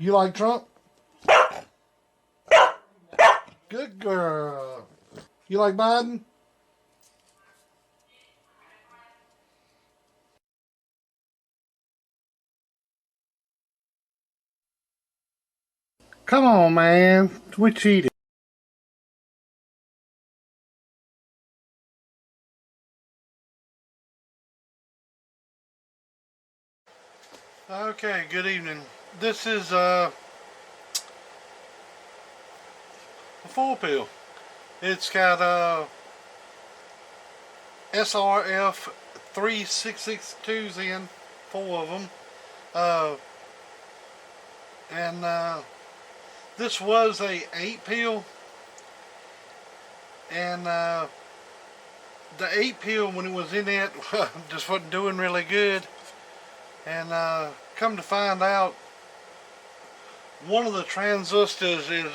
You like Trump? Good girl. You like Biden? Come on, man. We cheated. Okay, good evening. This is a 4-pill. It's got srf3662s in, 4 of them. And this was a 8-pill. And the 8-pill, when it was in it, just wasn't doing really good. And come to find out, one of the transistors is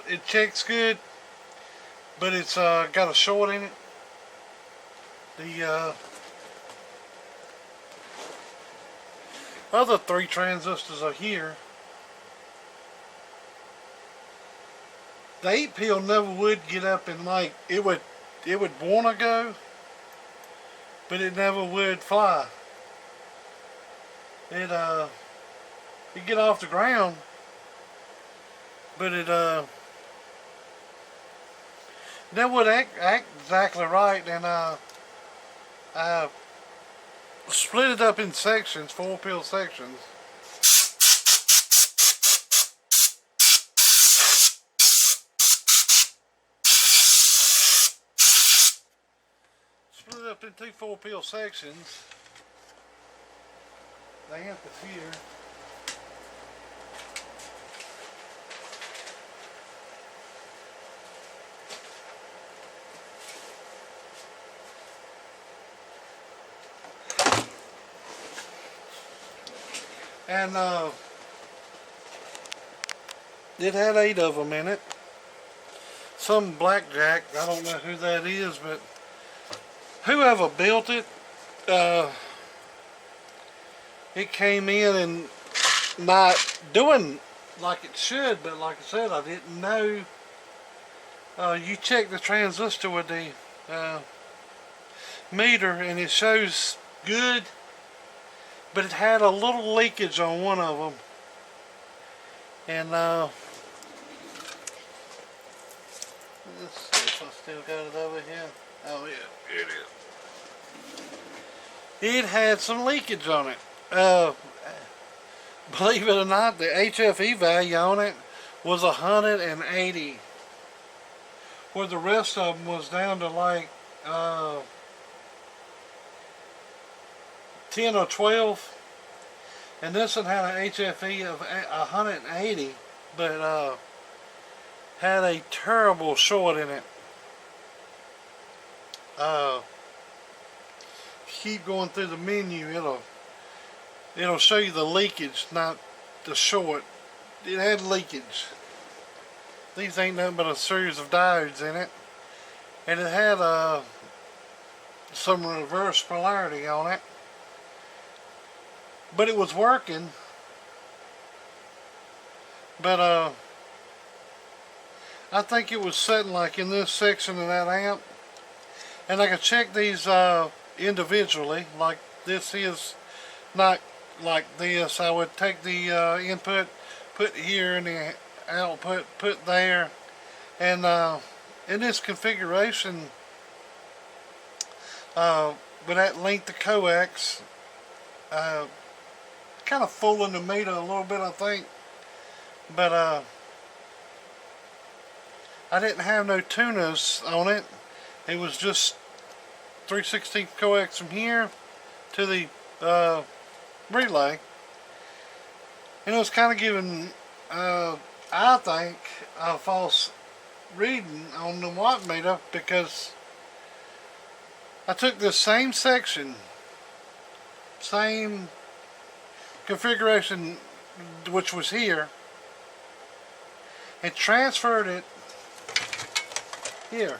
it checks good, but it's got a short in it. The other 3 transistors are here. The 8-pill never would get up and like it would want to go, but it never would fly. It'd get off the ground, but it never would act exactly right. And I split it up in sections, 4-pill sections. Split it up into 2 4-pill sections. The amp is here. And it had 8 of them in it. Some blackjack, I don't know who that is, but whoever built it, it came in and not doing like it should, but like I said, I didn't know. You check the transistor with the meter and it shows good, but it had a little leakage on one of them. And let's see if I still got it over here. Oh yeah, here it is. It had some leakage on it. Believe it or not, the HFE value on it was 180, where the rest of them was down to like 10 or 12. And this one had an HFE of 180, but had a terrible short in it. Keep going through the menu, it'll show you the leakage, not the short. It had leakage. These ain't nothing but a series of diodes in it, and it had some reverse polarity on it, but it was working. But I think it was setting like in this section of that amp, and I could check these individually. Like this is not like this. I would take the input, put here, and the output put there, and in this configuration, with that length of coax, kind of fooling the meter a little bit, I think. But I didn't have no tuners on it. It was just 3/16 coax from here to the relay, and it was kind of giving I think a false reading on the watt meter, because I took this same section, same configuration, which was here, and transferred it here.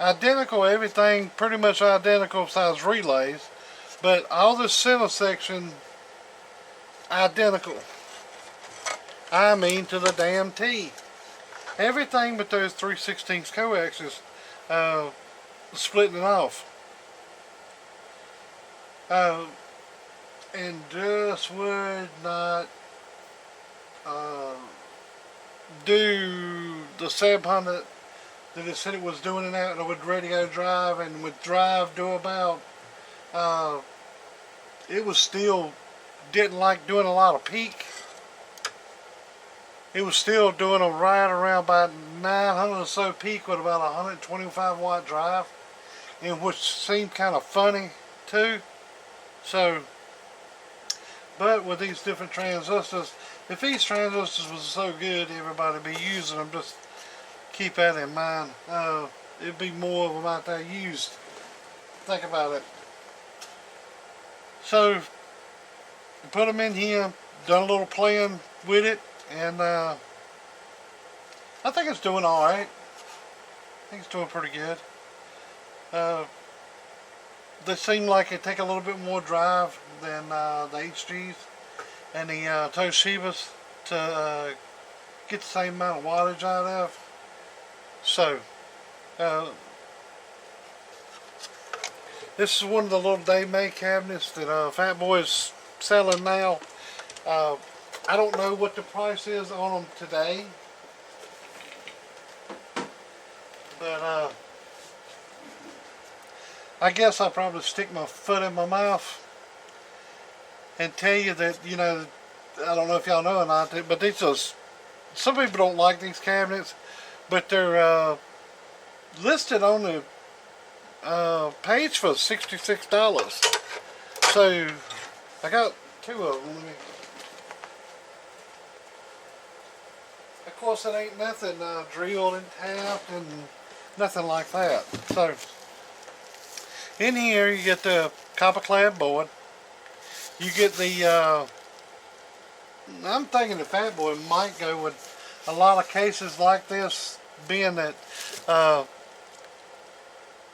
Identical, everything pretty much identical size relays, but all this center section identical. I mean to the damn T. Everything but those 3/16 coaxes splitting it off. And just would not do the 700 that it said it was doing it out, and it would radio drive and would drive do about. It was still didn't like doing a lot of peak. It was still doing a right around about 900 or so peak with about 125 watt drive, and which seemed kind of funny too. So, but with these different transistors, if these transistors was so good, everybody would be using them. Just keep that in mind. It'd be more of them out there used. Think about it. So, put them in here, done a little playing with it, and I think it's doing alright. I think it's doing pretty good. They seem like they take a little bit more drive than the HGs and the Toshibas to get the same amount of wattage out of. So, this is one of the little day May cabinets that Fat Boy is selling now. I don't know what the price is on them today, but I guess I'll probably stick my foot in my mouth and tell you that, you know, I don't know if y'all know or not, but these just, some people don't like these cabinets, but they're listed on the page for $66. So I got two of them. Of course, it ain't nothing drilled and tapped and nothing like that. So in here you get the copper clad board. You get the I'm thinking the Fat Boy might go with a lot of cases like this, being that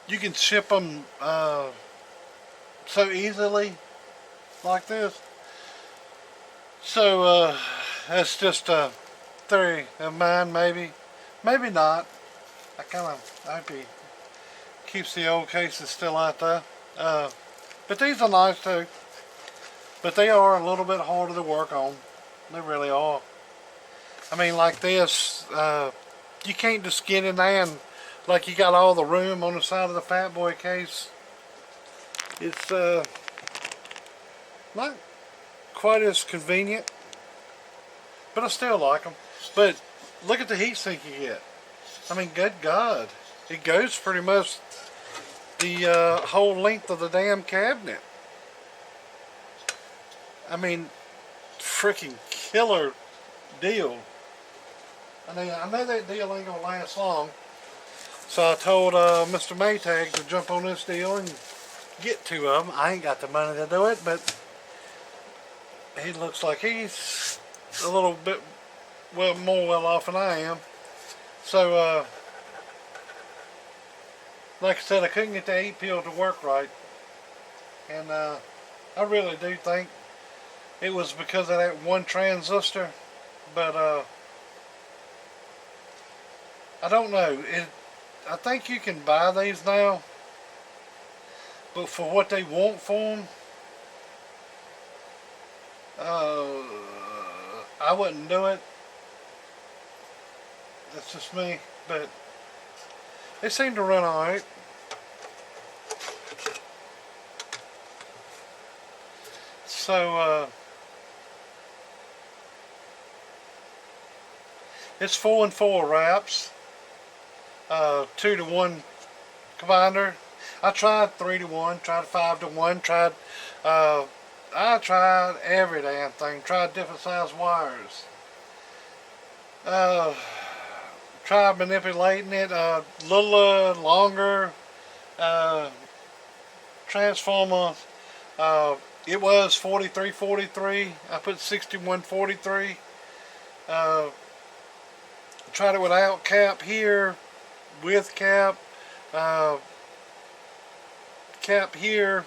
you can ship them so easily like this. So that's just a theory of mine, maybe not. I hope he keeps the old cases still out there. But these are nice too, but they are a little bit harder to work on. They really are. I mean, like this, you can't just get in there and like you got all the room on the side of the Fat Boy case. It's not quite as convenient, but I still like them. But look at the heat sink you get. I mean, good God, it goes pretty much the whole length of the damn cabinet. I mean, freaking killer deal. I mean, I know that deal ain't gonna last long, so I told Mr. Maytags to jump on this deal and get two of them. I ain't got the money to do it, but he looks like he's a little bit more well off than I am. So like I said, I couldn't get the 8-pil to work right, and I really do think it was because of that one transistor, but I don't know. I think you can buy these now, but for what they want for them, I wouldn't do it. That's just me, but they seem to run alright. So it's 4 and 4 wraps, 2 to 1 combiner. I tried 3 to 1, tried 5 to 1, I tried every damn thing, tried different size wires. Tried manipulating it, a little longer transformer. It was 4343. I put 6143. Tried it without cap here, with cap, cap here.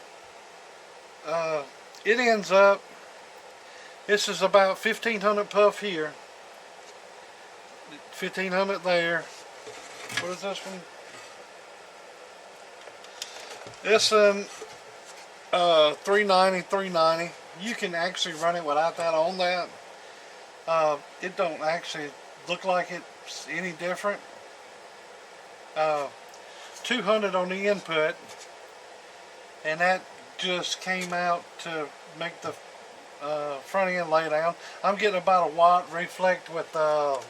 It This is about 1500 puff here, 1500 there. What is this one? This one, 390. You can actually run it without that on that. It don't actually look like it's any different. 200 on the input, and that just came out to make the front end lay down. I'm getting about a watt reflect with about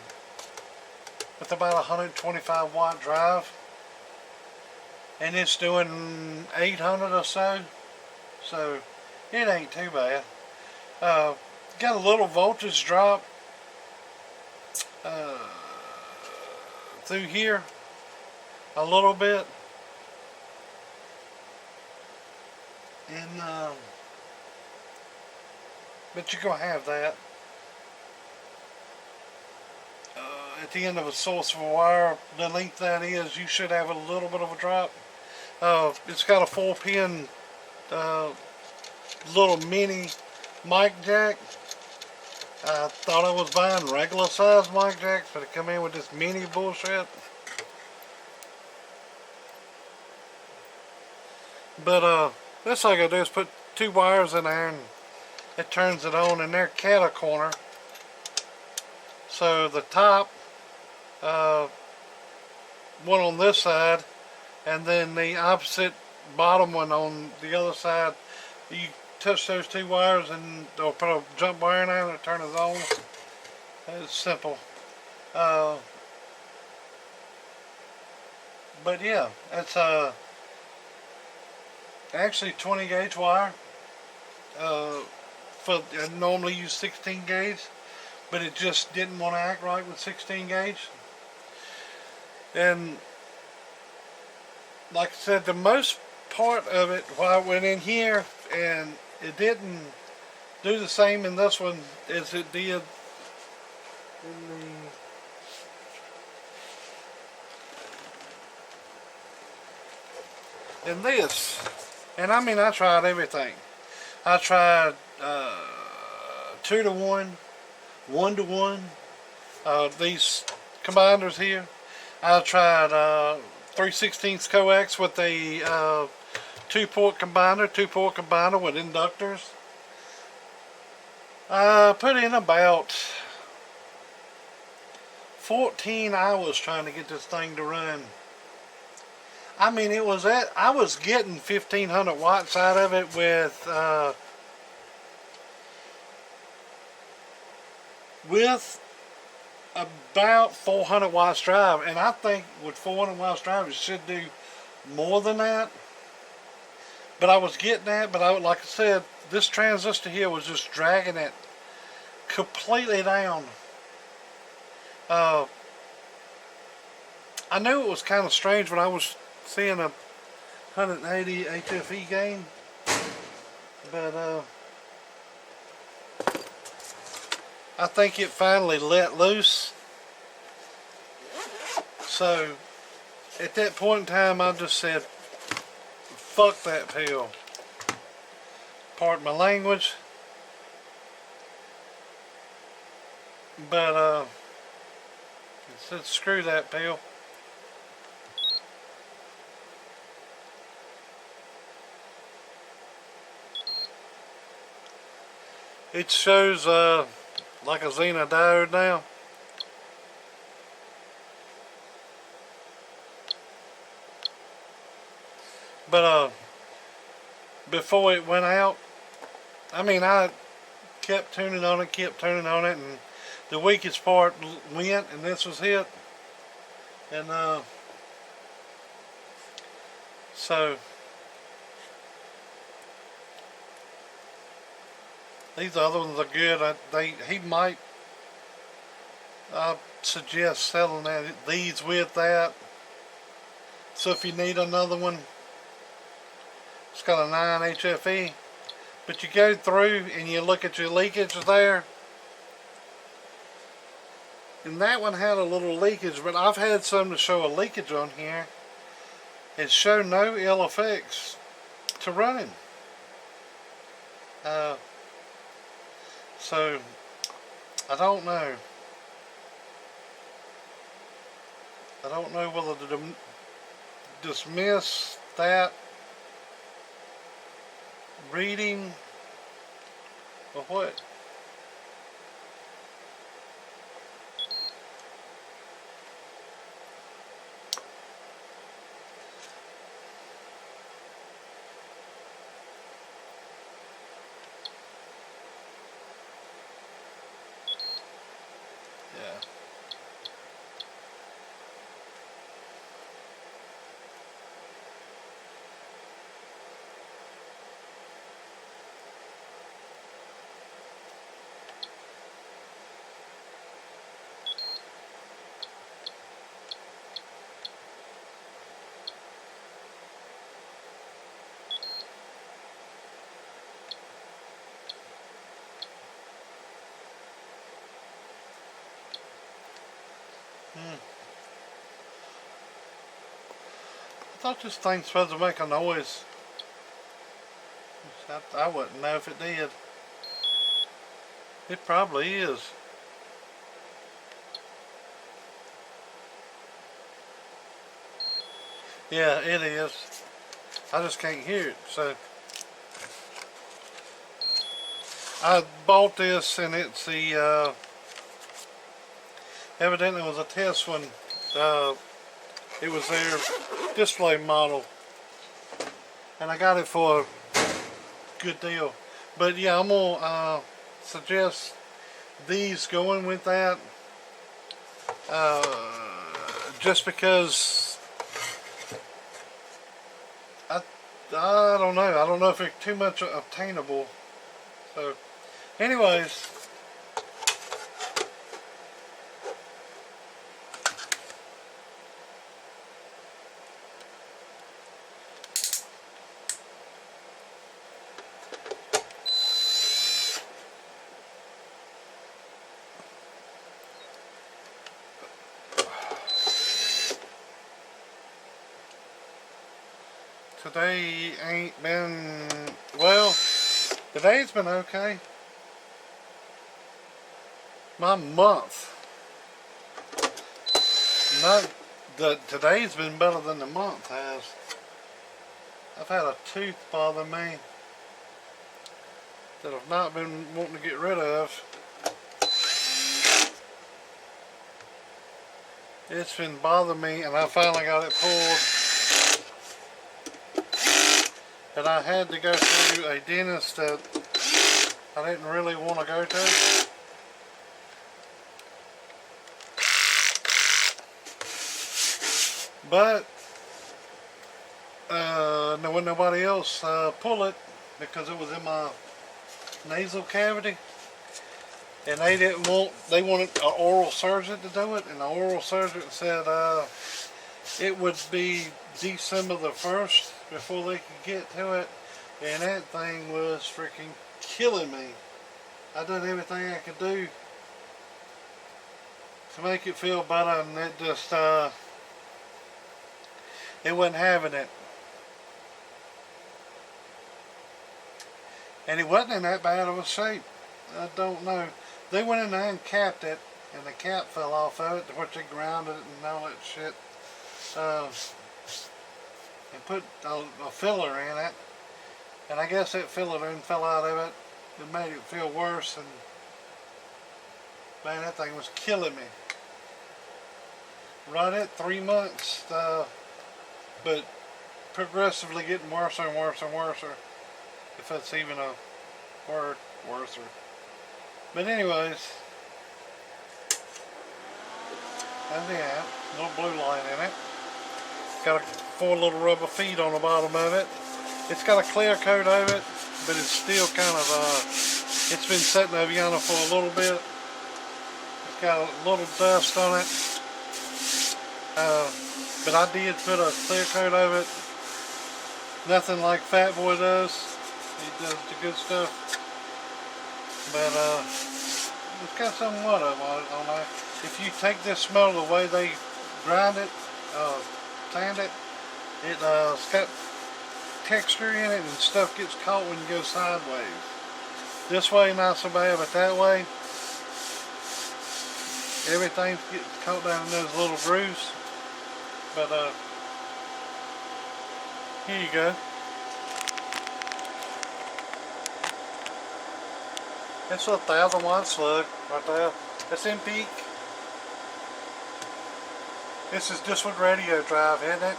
125 watt drive, and it's doing 800 or so, so it ain't too bad. Got a little voltage drop through here, a little bit, and but you're gonna have that at the end of a source of a wire. The length that is, you should have a little bit of a drop. It's got a 4-pin little mini mic jack. I thought I was buying regular size mic jacks, but it come in with this mini bullshit. But that's all I gotta do is put 2 wires in there and it turns it on, and they're cat a corner. So the top one on this side, and then the opposite bottom one on the other side. You touch those 2 wires and or put a jump wire in there and turn it on. It's simple. But yeah, it's actually 20 gauge wire. I normally use 16 gauge, but it just didn't want to act right with 16 gauge. And like I said, the most part of it, while I went in here, and it didn't do the same in this one as it did in this. And I mean, I tried everything. I tried 2 to 1, 1 to 1, these combiners here. I tried 3/16 coax with a 2-port combiner with inductors. I put in about 14 hours trying to get this thing to run. I mean, I was getting 1500 watts out of it with about 400 watts drive, and I think with 400 watts drive it should do more than that. But I was getting that, but like I said, this transistor here was just dragging it completely down. I knew it was kind of strange when I was seeing a 180 HFE gain, but I think it finally let loose. So at that point in time, I just said, fuck that pill. Pardon my language. But I said, screw that pill. It shows like a Xena diode now. But before it went out, I mean, I kept tuning on it, and the weakest part went, and this was hit. And so these other ones are good. He might suggest selling these with that. So if you need another one, it's got a 9 HFE. But you go through and you look at your leakage there. And that one had a little leakage, but I've had some to show a leakage on here and show no ill effects to running. So So I don't know. I don't know whether to dismiss that reading or what. Yeah. I thought this thing's supposed to make a noise. I wouldn't know if it did. It probably is. Yeah, it is. I just can't hear it. So I bought this, and it's the evidently it was a test one. It was their display model, and I got it for a good deal. But yeah, I'm gonna suggest these going with that, just because I don't know. I don't know if they're too much obtainable. So, anyways. Today ain't been, well, today's been okay. My month, today's been better than the month has. I've had a tooth bother me that I've not been wanting to get rid of. It's been bothering me, and I finally got it pulled. And I had to go through a dentist that I didn't really want to go to. But there wasn't nobody else pull it because it was in my nasal cavity, and they didn't want. They wanted an oral surgeon to do it, and the oral surgeon said it would be December the 1st before they could get to it, and that thing was freaking killing me. I done everything I could do to make it feel better, and it just it wasn't having it. And it wasn't in that bad of a shape. I don't know. They went in there and capped it, and the cap fell off of it, which they grounded it and all that shit. And put a filler in it, and I guess that filler then fell out of it. It made it feel worse, and man, that thing was killing me. Right at 3 months, but progressively getting worse and worse and worse, if that's even a word, worser. But anyways, that's it. Little blue line in it. Got 4 little rubber feet on the bottom of it. It's got a clear coat over it, but it's still kind of it's been sitting over yonder for a little bit. It's got a little dust on it, but I did put a clear coat over it. Nothing like Fat Boy does. He does the good stuff, but it's got somewhat of on there. If you take this smell the way they grind it, sand it, it's got texture in it, and stuff gets caught when you go sideways. This way not so bad, but that way everything's getting caught down in those little grooves. But here you go. It's a 1000-watt slug right there. It's in peak. This is just with radio drive, isn't it?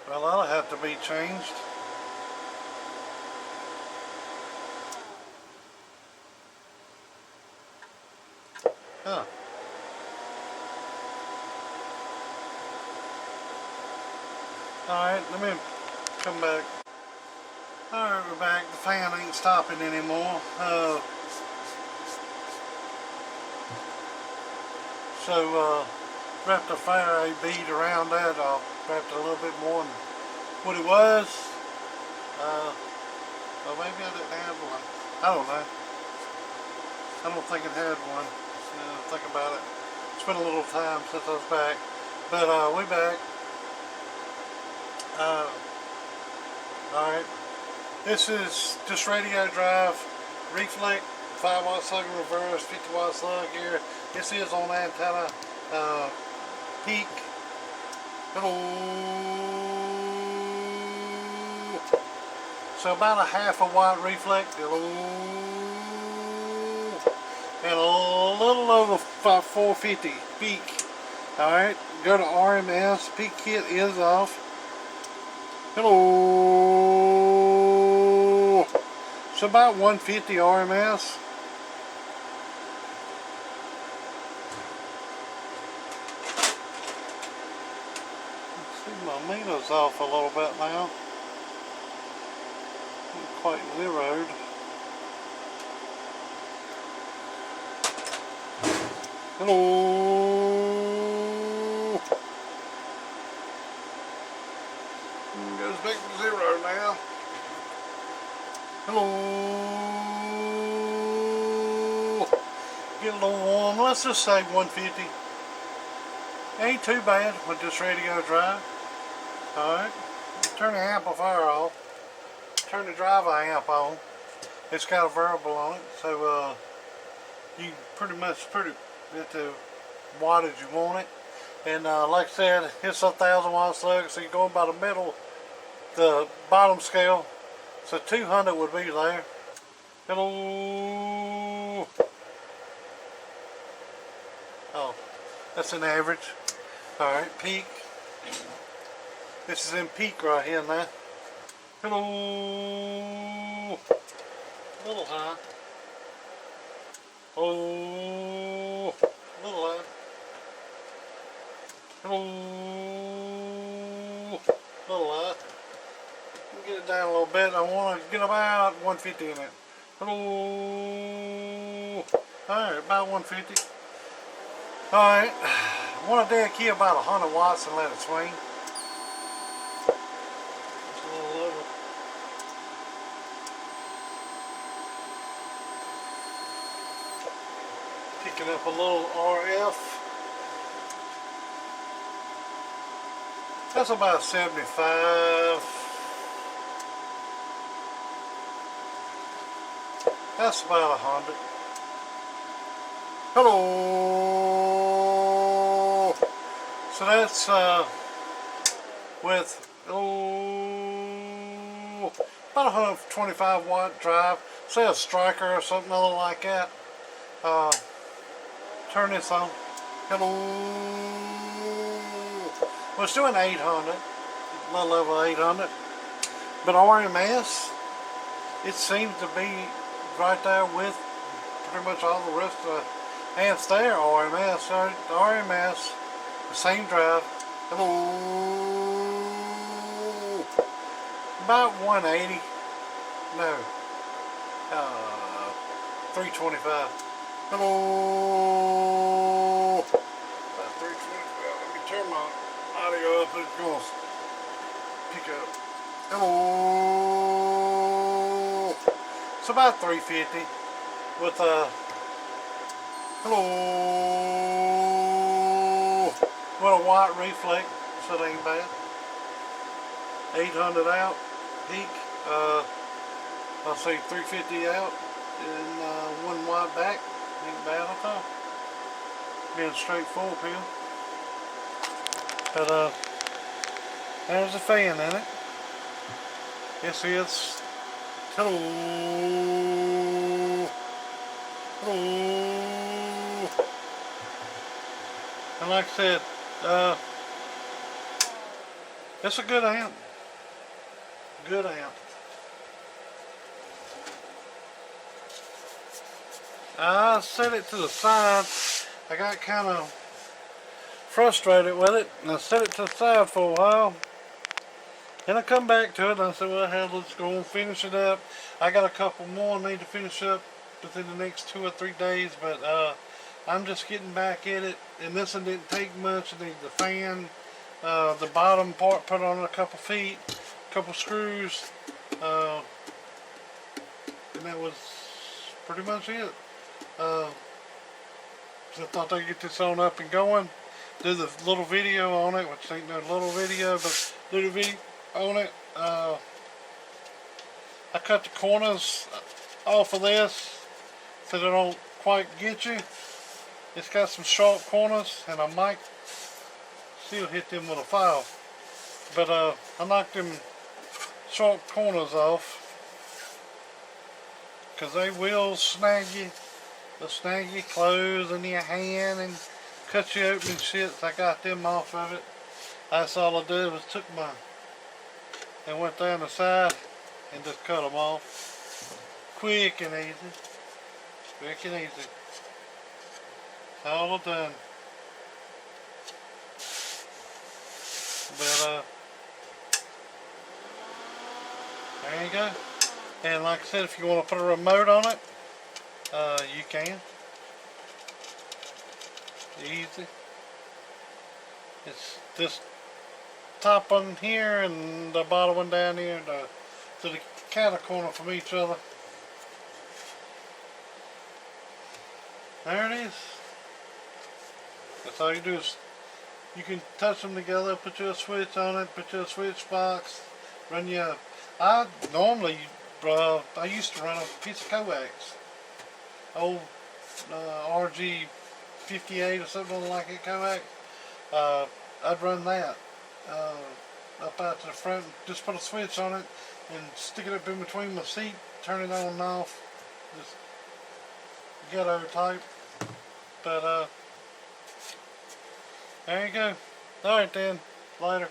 Well, that'll have to be changed. Huh. Alright, let me come back. Alright, we're back. The fan ain't stopping anymore. Wrapped a Faraday bead around that. I wrapped it a little bit more than what it was. Well, maybe I didn't have one. I don't know. I don't think it had one. Think about it. It's been a little time since I was back. But we back. Alright. This is just radio drive, reflect, 5-watt slug in reverse, 50-watt slug here. This is on antenna, peak. Hello. So about a 1/2 watt reflect. Hello. And a little over 450 peak. Alright, go to RMS, peak kit is off. Hello. So about 150 RMS. Let's see, my meter's off a little bit now. Not quite zeroed. Hello. Goes back to 0 now. Hello. Get a little warm. Let's just say 150. Ain't too bad with this radio drive. Alright. Turn the amplifier off. Turn the driver amp on. It's got a variable on it, so you pretty much put it at the wattage you want it. And like I said, it's a 1000-watt slug, so you're going by the middle, the bottom scale. So 200 would be there. Hello. Oh, that's an average. Alright, peak. This is in peak right here now. Hello. A little high. Oh, a little high. Hello. A little high. Get it down a little bit. I want to get about 150 in it. Hello. Alright, about 150. Alright. I want to dead key about 100 watts and let it swing. Just a little over. Picking up a little RF. That's about 75. That's about 100. Hello. So that's with about 125 watt drive. Say a striker or something other like that. Turn this on. Hello. Well, it's doing 800, a little over 800. But RMS, it seems to be right there with pretty much all the rest of the amps there. RMS, RMS, the same drive. Hello. About 180. No. 325. Hello. About 325. Let me turn my audio up. It's going to pick up. Hello. It's about 350 with hello, with a watt reflect, so it ain't bad. 800 out, peak. I'll say 350 out and one wide back. Ain't bad at all. Being straight full peel. But there's a fan in it. This is hello. Hello. And like I said, it's a good amp. Good amp. I set it to the side. I got kind of frustrated with it, and I set it to the side for a while. Then I come back to it, and I said, well, hell, let's go and finish it up. I got a couple more I need to finish up within the next 2 or 3 days, but I'm just getting back at it, and this one didn't take much. I need the fan, the bottom part put on a couple feet, a couple screws, and that was pretty much it. So I thought I'd get this on up and going, do the little video on it, which ain't no little video, but do the video on it. I cut the corners off of this so they don't quite get you. It's got some sharp corners, and I might still hit them with a file, but I knocked them sharp corners off because they will snag you. They'll snag your clothes in your hand and cut you open and shit. So I got them off of it. That's all I did was took my and went down the side and just cut them off. Quick and easy. Quick and easy. That's all I've done. But there you go. And like I said, if you want to put a remote on it, you can. Easy. It's this top one here and the bottom one down here, so they kind of corner from each other. There it is. That's all you do is you can touch them together, put your switch on it, put your switch box, run your. I normally, I used to run a piece of coax, old RG58 or something like it coax. I'd run that up out to the front, just put a switch on it and stick it up in between my seat, turn it on and off, just ghetto type. But there you go. Alright then, later.